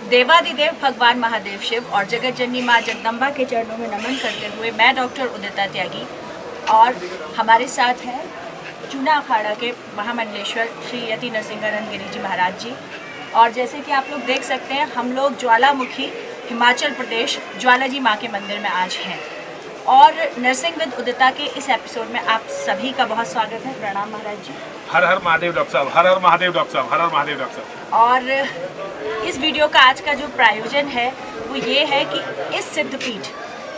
देवादिदेव भगवान महादेव शिव और जगत जननी माँ जगदम्बा के चरणों में नमन करते हुए मैं डॉक्टर उदिता त्यागी और हमारे साथ है चूना अखाड़ा के महामंडलेश्वर श्री यति नरसिंहानंद गिरी जी महाराज जी। और जैसे कि आप लोग देख सकते हैं, हम लोग ज्वालामुखी हिमाचल प्रदेश ज्वाला जी माँ के मंदिर में आज हैं और नर्सिंग विद उदिता के इस एपिसोड में आप सभी का बहुत स्वागत है। प्रणाम महाराज जी। हर हर महादेव डॉक्टर साहब, हर हर महादेव डॉक्टर साहब, हर हर महादेव डॉक्टर साहब। और इस वीडियो का आज का जो प्रायोजन है वो ये है कि इस सिद्धपीठ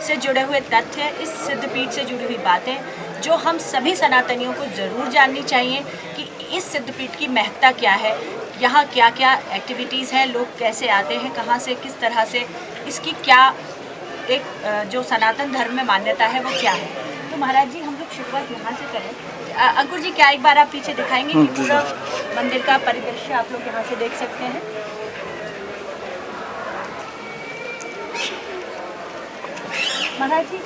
से जुड़े हुए तथ्य, इस सिद्धपीठ से जुड़ी हुई बातें जो हम सभी सनातनियों को ज़रूर जाननी चाहिए कि इस सिद्धपीठ की महत्ता क्या है, यहाँ क्या क्या एक्टिविटीज़ हैं, लोग कैसे आते हैं, कहाँ से, किस तरह से, इसकी क्या एक जो सनातन धर्म में मान्यता है वो क्या है। तो महाराज जी, हम लोग शुरुआत यहाँ से करें। अंकुर जी, क्या एक बार आप पीछे दिखाएंगे कि पूरा मंदिर का परिदृश्य आप लोग यहाँ से देख सकते हैं। महाराज जी,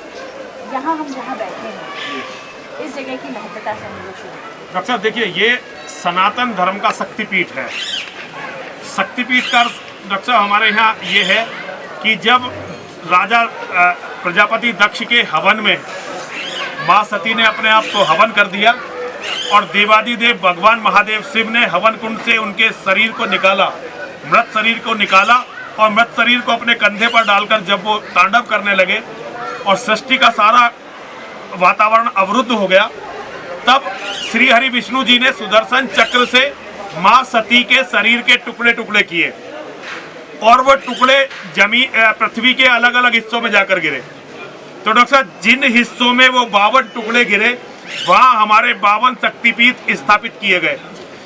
यहाँ हम जहाँ बैठे हैं इस जगह की महत्ता से हम लोग शुरू। डॉक्टर साहब देखिए, ये सनातन धर्म का शक्तिपीठ है। शक्तिपीठ का डॉक्टर साहब हमारे यहाँ ये है कि जब राजा प्रजापति दक्ष के हवन में माँ सती ने अपने आप को हवन कर दिया और देवादिदेव भगवान महादेव शिव ने हवन कुंड से उनके शरीर को निकाला, मृत शरीर को निकाला और मृत शरीर को अपने कंधे पर डालकर जब वो तांडव करने लगे और सृष्टि का सारा वातावरण अवरुद्ध हो गया, तब श्री हरि विष्णु जी ने सुदर्शन चक्र से माँ सती के शरीर के टुकड़े टुकड़े किए और वो टुकड़े पृथ्वी के अलग अलग हिस्सों में जाकर गिरे। तो डॉक्टर साहब, जिन हिस्सों में वो 52 टुकड़े गिरे वहाँ हमारे 52 शक्तिपीठ स्थापित किए गए,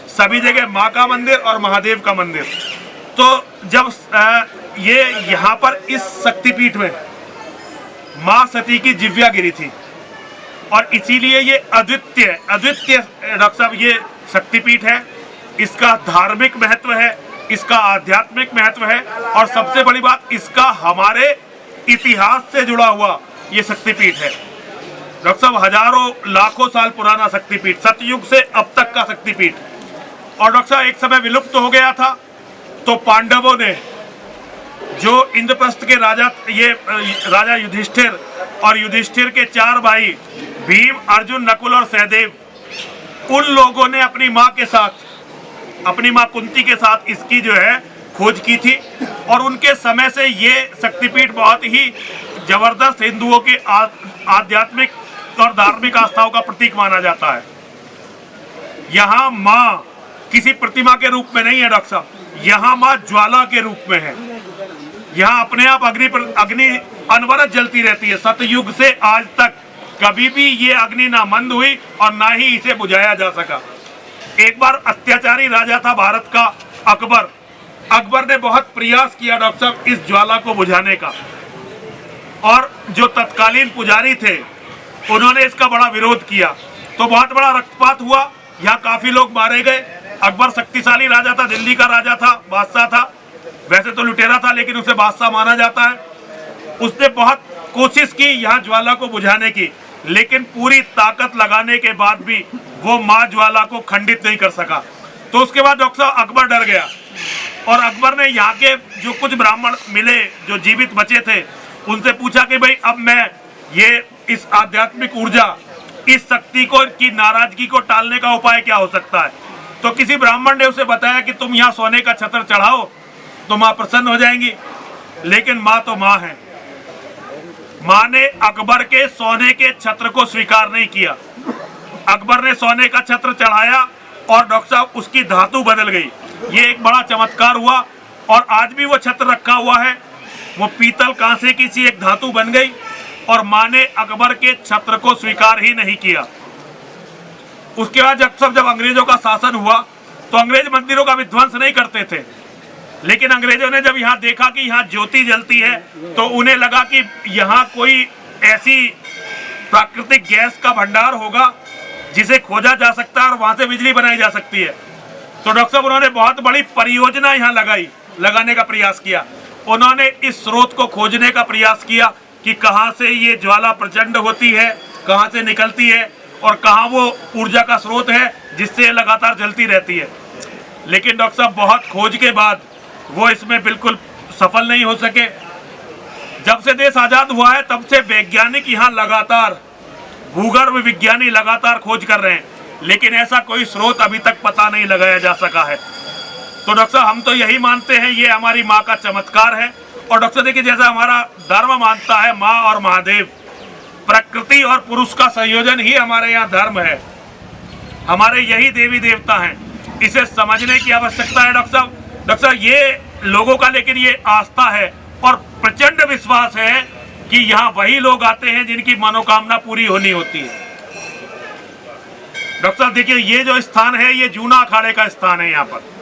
सभी जगह माँ का मंदिर और महादेव का मंदिर। तो जब ये यहाँ पर इस शक्तिपीठ में माँ सती की जिव्या गिरी थी और इसीलिए ये अद्वितीय डॉक्टर साहब ये शक्तिपीठ है। इसका धार्मिक महत्व है, इसका आध्यात्मिक महत्व है और सबसे बड़ी बात, इसका हमारे इतिहास से जुड़ा हुआ ये शक्तिपीठ है। डॉक्टर साहब, हजारों लाखों साल पुराना शक्तिपीठ, सतयुग से अब तक का शक्तिपीठ। और डॉक्टर साहब, एक समय विलुप्त हो गया था, तो पांडवों ने जो इंद्रप्रस्थ के राजा युधिष्ठिर और युधिष्ठिर के 4 भाई भीम, अर्जुन, नकुल और सहदेव, उन लोगों ने अपनी माँ के साथ, अपनी माँ कुंती के साथ इसकी जो है खोज की थी और उनके समय से ये शक्तिपीठ बहुत ही जबरदस्त हिंदुओं के आध्यात्मिक और धार्मिक आस्थाओं का प्रतीक माना जाता है। यहाँ माँ किसी प्रतिमा के रूप में नहीं है डॉक्टर साहब, यहाँ माँ ज्वाला के रूप में है। यहाँ अपने आप अग्नि अनवरत जलती रहती है। सतयुग से आज तक कभी भी ये अग्नि ना मंद हुई और ना ही इसे बुझाया जा सका। एक बार अत्याचारी राजा था भारत का अकबर। अकबर ने बहुत प्रयास किया डॉक्टर साहब इस ज्वाला को बुझाने का और जो तत्कालीन पुजारी थे उन्होंने इसका बड़ा विरोध किया, तो बहुत बड़ा रक्तपात हुआ। यहाँ काफी लोग मारे गए। अकबर शक्तिशाली राजा था, दिल्ली का राजा था, बादशाह था, वैसे तो लुटेरा था लेकिन उसे बादशाह माना जाता है। उसने बहुत कोशिश की यहाँ ज्वाला को बुझाने की, लेकिन पूरी ताकत लगाने के बाद भी वो माँ ज्वाला को खंडित नहीं कर सका। तो उसके बाद डॉक्टर साहब अकबर डर गया और अकबर ने यहाँ के जो कुछ ब्राह्मण मिले जो जीवित बचे थे उनसे पूछा कि भाई अब मैं ये इस आध्यात्मिक ऊर्जा, इस शक्ति को की नाराजगी को टालने का उपाय क्या हो सकता है। तो किसी ब्राह्मण ने उसे बताया कि तुम यहाँ सोने का छत्र चढ़ाओ तो माँ प्रसन्न हो जाएंगी। लेकिन माँ तो माँ है। माँ ने अकबर के सोने के छत्र को स्वीकार नहीं किया। अकबर ने सोने का छत्र चढ़ाया और डॉक्टर साहब उसकी धातु बदल गई। ये एक बड़ा चमत्कार हुआ और आज भी वो छत्र रखा हुआ है। वो पीतल कांसे की सी एक धातु बन गई और माँ ने अकबर के छत्र को स्वीकार ही नहीं किया। उसके बाद जब अंग्रेजों का शासन हुआ तो अंग्रेज मंदिरों का विध्वंस नहीं करते थे, लेकिन अंग्रेजों ने जब यहाँ देखा कि यहाँ ज्योति जलती है तो उन्हें लगा कि यहाँ कोई ऐसी प्राकृतिक गैस का भंडार होगा जिसे खोजा जा सकता है और वहां से बिजली बनाई जा सकती है। तो डॉक्टर साहब उन्होंने बहुत बड़ी परियोजना यहाँ लगाने का प्रयास किया। उन्होंने इस स्रोत को खोजने का प्रयास किया कि कहाँ से ये ज्वाला प्रचंड होती है, कहाँ से निकलती है और कहाँ वो ऊर्जा का स्रोत है जिससे लगातार जलती रहती है। लेकिन डॉक्टर साहब बहुत खोज के बाद वो इसमें बिल्कुल सफल नहीं हो सके। जब से देश आजाद हुआ है तब से वैज्ञानिक यहाँ लगातार, भूगर्भ विज्ञानी लगातार खोज कर रहे हैं, लेकिन ऐसा कोई स्रोत अभी तक पता नहीं लगाया जा सका है। तो डॉक्टर साहब हम तो यही मानते हैं ये हमारी माँ का चमत्कार है। और डॉक्टर देखिए जैसा हमारा धर्म मानता है माँ और महादेव, प्रकृति और पुरुष का संयोजन ही हमारे यहाँ धर्म है, हमारे यही देवी देवता हैं, इसे समझने की आवश्यकता है डॉक्टर साहब। डॉक्टर साहब ये लोगों का लेकिन ये आस्था है और प्रचंड विश्वास है कि यहाँ वही लोग आते हैं जिनकी मनोकामना पूरी होनी होती है। डॉक्टर साहब देखिए ये जो स्थान है ये जूना अखाड़े का स्थान है। यहाँ पर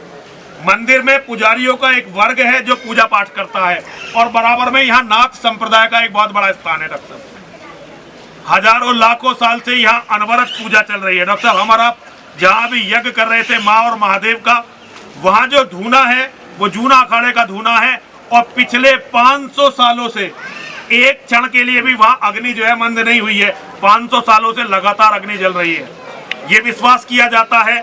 मंदिर में पुजारियों का एक वर्ग है जो पूजा पाठ करता है और बराबर में यहाँ नाथ संप्रदाय का एक बहुत बड़ा स्थान है। डॉक्टर साहब हजारों लाखों साल से यहाँ अनवरत पूजा चल रही है। डॉक्टर साहब हमारा जहाँ भी यज्ञ कर रहे थे माँ और महादेव का, वहाँ जो धूना है वो जूना अखाड़े का धूना है और पिछले 500 सालों से एक क्षण के लिए भी वहाँ अग्नि जो है मंद नहीं हुई है। 500 सालों से लगातार अग्नि जल रही है। ये विश्वास किया जाता है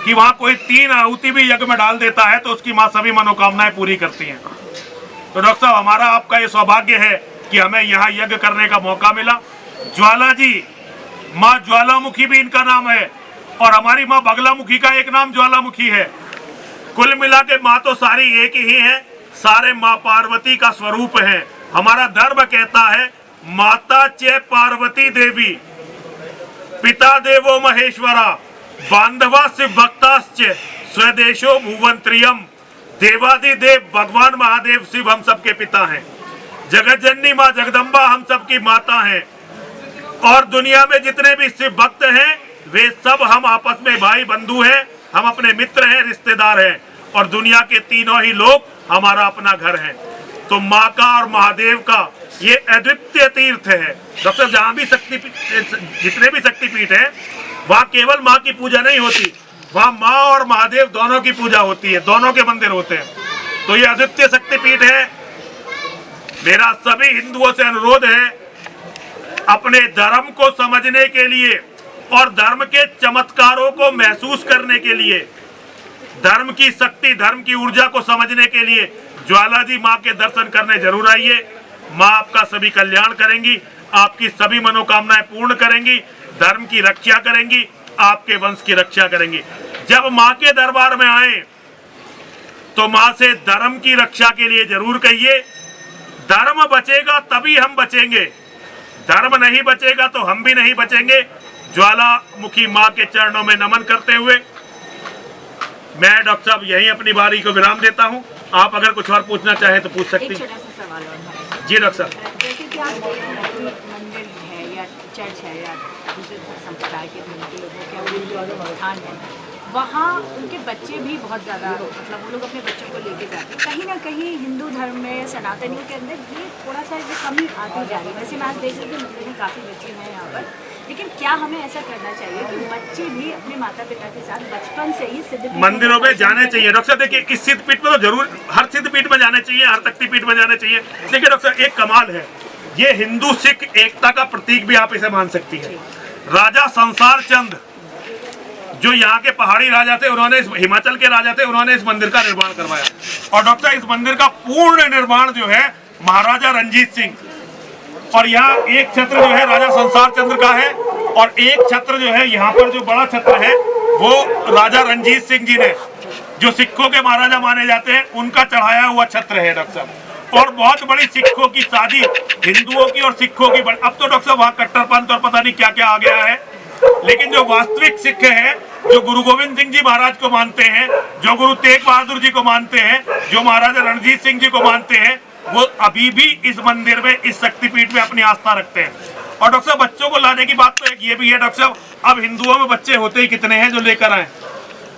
कि वहाँ कोई 3 आहुति भी यज्ञ में डाल देता है तो उसकी माँ सभी मनोकामनाएं पूरी करती हैं। तो डॉक्टर साहब हमारा आपका ये सौभाग्य है कि हमें यहाँ यज्ञ करने का मौका मिला। ज्वाला जी, माँ ज्वालामुखी भी इनका नाम है और हमारी माँ बगलामुखी का एक नाम ज्वालामुखी है। कुल मिला के माँ तो सारी एक ही है, सारे माँ पार्वती का स्वरूप है। हमारा धर्म कहता है माता चे पार्वती देवी, पिता देवो महेश्वरा, बांधवा शिव भक्ताश्च, स्वदेशो भुवंत्रियम। देवादिदेव भगवान महादेव शिव हम सबके पिता हैं, जगत जननी माँ जगदम्बा हम सबकी माता हैं और दुनिया में जितने भी शिव भक्त हैं वे सब हम आपस में भाई बंधु हैं, हम अपने मित्र हैं, रिश्तेदार हैं और दुनिया के तीनों ही लोग हमारा अपना घर है। तो माँ का और महादेव का ये अद्वितीय तीर्थ है। डॉक्टर जहाँ भी जितने भी शक्तिपीठ है वहाँ केवल माँ की पूजा नहीं होती, वहाँ माँ और महादेव दोनों की पूजा होती है, दोनों के मंदिर होते हैं। तो ये अद्वितीय शक्तिपीठ है। मेरा सभी हिंदुओं से अनुरोध है अपने धर्म को समझने के लिए और धर्म के चमत्कारों को महसूस करने के लिए, धर्म की शक्ति, धर्म की ऊर्जा को समझने के लिए ज्वाला जी माँ के दर्शन करने जरूर आइए। माँ आपका सभी कल्याण करेंगी, आपकी सभी मनोकामनाएं पूर्ण करेंगी, धर्म की रक्षा करेंगी, आपके वंश की रक्षा करेंगी। जब माँ के दरबार में आए तो माँ से धर्म की रक्षा के लिए जरूर कहिए। धर्म बचेगा तभी हम बचेंगे, धर्म नहीं बचेगा तो हम भी नहीं बचेंगे। ज्वालामुखी माँ के चरणों में नमन करते हुए मैं डॉक्टर साहब यहीं अपनी बारी को विराम देता हूँ। आप अगर कुछ और पूछना चाहें तो पूछ सकती हैं। जी डॉक्टर साहब। जैसे कि आप मंदिर है या चर्च है या दूसरे संप्रदाय के धर्म के लोगों के स्थान है, वहाँ उनके बच्चे भी बहुत ज़्यादा मतलब वो लोग अपने बच्चों को लेके जाते हैं। कहीं ना कहीं हिंदू धर्म में सनातनियों के अंदर ये थोड़ा सा ये कमी आती जा रही है। वैसे मैं आज देख रही हूँ मंदिर में काफ़ी बच्चे हैं यहाँ पर, लेकिन क्या हमें ऐसा करना चाहिए कि बच्चे भी अपने माता पिता के साथ बचपन से ही सिद्धपीठ मंदिरों में जाने चाहिए? डॉक्टर साहब देखिए इस सिद्धपीठ में तो जरूर, हर सिद्धपीठ में जाने चाहिए, हर शक्तिपीठ में जाने चाहिए। देखिए डॉक्टर साहब एक कमाल है, ये हिंदू सिख एकता का प्रतीक भी आप इसे मान सकती है। राजा संसार चंद जो यहाँ के पहाड़ी राजा थे, उन्होंने हिमाचल के राजा थे, उन्होंने इस मंदिर का निर्माण करवाया। और डॉक्टर साहब इस मंदिर का पूर्ण निर्माण जो है महाराजा रणजीत सिंह, और यहाँ एक छत्र जो है राजा संसार चंद्र का है और एक छत्र जो है यहाँ पर जो बड़ा छत्र है वो राजा रणजीत सिंह जी ने, जो सिखों के महाराजा माने जाते हैं, उनका चढ़ाया हुआ छत्र है डॉक्टर साहब। और बहुत बड़ी सिखों की शादी हिंदुओं की और सिखों की, अब तो डॉक्टर साहब वहाँ कट्टरपंथ और पता नहीं क्या क्या आ गया है, लेकिन जो वास्तविक सिख हैं, जो गुरु गोविंद सिंह जी महाराज को मानते हैं, जो गुरु तेग बहादुर जी को मानते हैं, जो महाराजा रणजीत सिंह जी को मानते हैं, वो अभी भी इस मंदिर में, इस शक्तिपीठ में अपनी आस्था रखते हैं। और डॉक्टर साहब बच्चों को लाने की बात तो एक ये भी है डॉक्टर साहब, अब हिंदुओं में बच्चे होते ही कितने हैं जो लेकर आए।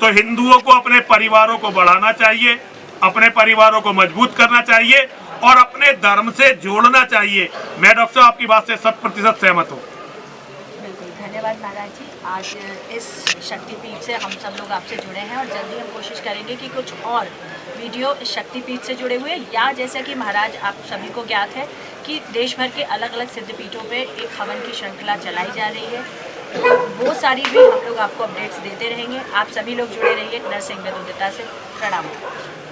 तो हिंदुओं को अपने परिवारों को बढ़ाना चाहिए, अपने परिवारों को मजबूत करना चाहिए और अपने धर्म से जोड़ना चाहिए। मैं डॉक्टर साहब आपकी बात से 100% सहमत हूँ। धन्यवाद महाराज जी। आज इस शक्तिपीठ से हम सब लोग आपसे जुड़े हैं और जल्दी हम कोशिश करेंगे कि कुछ और वीडियो इस शक्तिपीठ से जुड़े हुए, या जैसा कि महाराज आप सभी को ज्ञात है कि देश भर के अलग अलग सिद्धपीठों पे एक हवन की श्रृंखला चलाई जा रही है, तो वो सारी भी हम लोग आपको अपडेट्स देते रहेंगे। आप सभी लोग जुड़े रहिए नरसिंह में दुदिता से। प्रणाम।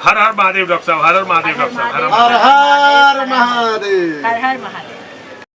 हर हर महादेव डॉक्टर साहब, हर हर महादेव डॉक्टर साहब, हर हर हर हर महादेव। हर हर महादेव।